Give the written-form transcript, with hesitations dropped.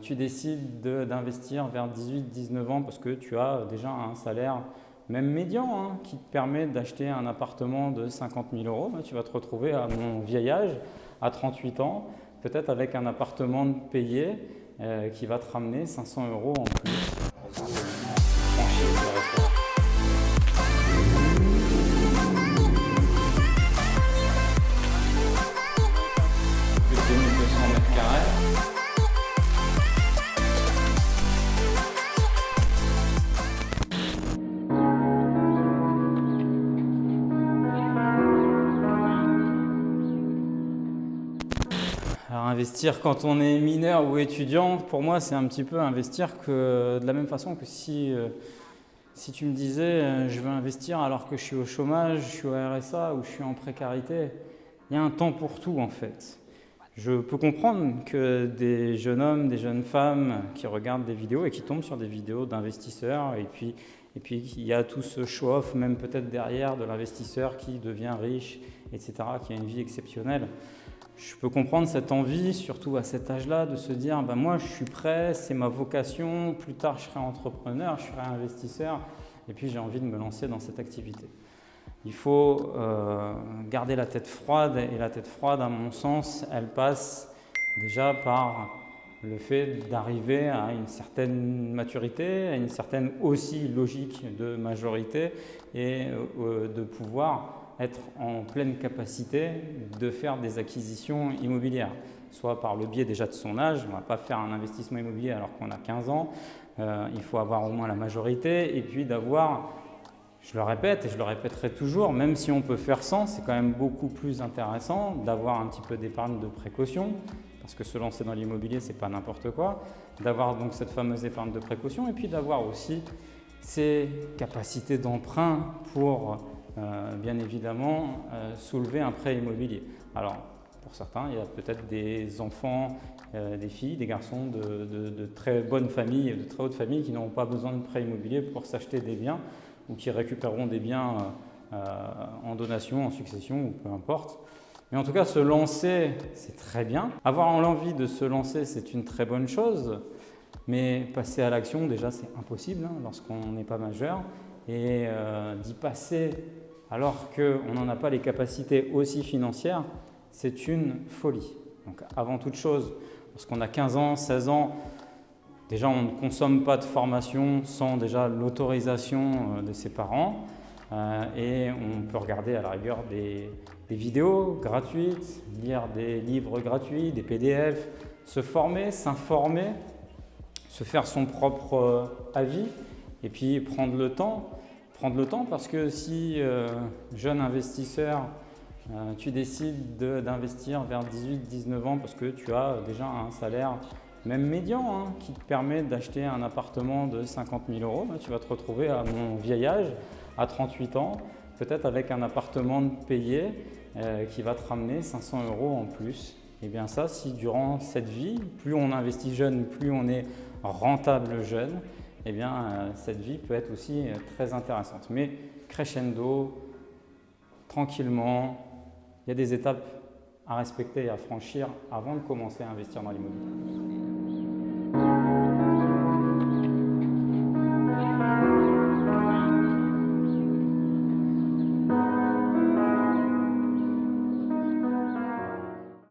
Tu décides d'investir vers 18-19 ans parce que tu as déjà un salaire, même médian, hein, qui te permet d'acheter un appartement de 50 000 euros. Tu vas te retrouver à mon vieil âge, à 38 ans, peut-être avec un appartement payé qui va te ramener 500 euros en plus. Franchir le restaurant. Plus de 2200 mètres carrés. Alors investir quand on est mineur ou étudiant, pour moi c'est un petit peu investir de la même façon que si tu me disais je veux investir alors que je suis au chômage, je suis au RSA ou je suis en précarité. Il y a un temps pour tout en fait. Je peux comprendre que des jeunes hommes, des jeunes femmes qui regardent des vidéos et qui tombent sur des vidéos d'investisseurs et puis il y a tout ce show-off même peut-être derrière de l'investisseur qui devient riche, etc., qui a une vie exceptionnelle. Je peux comprendre cette envie, surtout à cet âge-là, de se dire moi je suis prêt, c'est ma vocation, plus tard je serai entrepreneur, je serai investisseur et puis j'ai envie de me lancer dans cette activité. Il faut garder la tête froide et la tête froide, à mon sens, elle passe déjà par le fait d'arriver à une certaine maturité, à une certaine aussi logique de majorité et de pouvoir être en pleine capacité de faire des acquisitions immobilières, soit par le biais déjà de son âge. On ne va pas faire un investissement immobilier alors qu'on a 15 ans, il faut avoir au moins la majorité et puis d'avoir, je le répète et je le répéterai toujours, même si on peut faire sans, c'est quand même beaucoup plus intéressant d'avoir un petit peu d'épargne de précaution, parce que se lancer dans l'immobilier, c'est pas n'importe quoi, d'avoir donc cette fameuse épargne de précaution et puis d'avoir aussi ces capacités d'emprunt pour bien évidemment soulever un prêt immobilier. Alors pour certains, il y a peut-être des enfants, des filles, des garçons de très bonnes familles, de très hautes familles qui n'auront pas besoin de prêt immobilier pour s'acheter des biens ou qui récupéreront des biens en donation, en succession ou peu importe. Mais en tout cas, se lancer, c'est très bien. Avoir l'envie de se lancer, c'est une très bonne chose. Mais passer à l'action, déjà, c'est impossible lorsqu'on n'est pas majeur. Et d'y passer alors qu'on n'en a pas les capacités aussi financières, c'est une folie. Donc avant toute chose, lorsqu'on a 15 ans, 16 ans, déjà on ne consomme pas de formation sans déjà l'autorisation de ses parents. Et on peut regarder à la rigueur des vidéos gratuites, lire des livres gratuits, des PDF, se former, s'informer, se faire son propre avis et puis prendre le temps parce que si, jeune investisseur, tu décides d'investir vers 18-19 ans parce que tu as déjà un salaire même médian qui te permet d'acheter un appartement de 50 000 euros, tu vas te retrouver à mon vieil âge, à 38 ans, peut-être avec un appartement payé qui va te ramener 500 euros en plus. Et bien ça, si durant cette vie, plus on investit jeune, plus on est rentable jeune, eh bien cette vie peut être aussi très intéressante. Mais crescendo, tranquillement, il y a des étapes à respecter et à franchir avant de commencer à investir dans l'immobilier.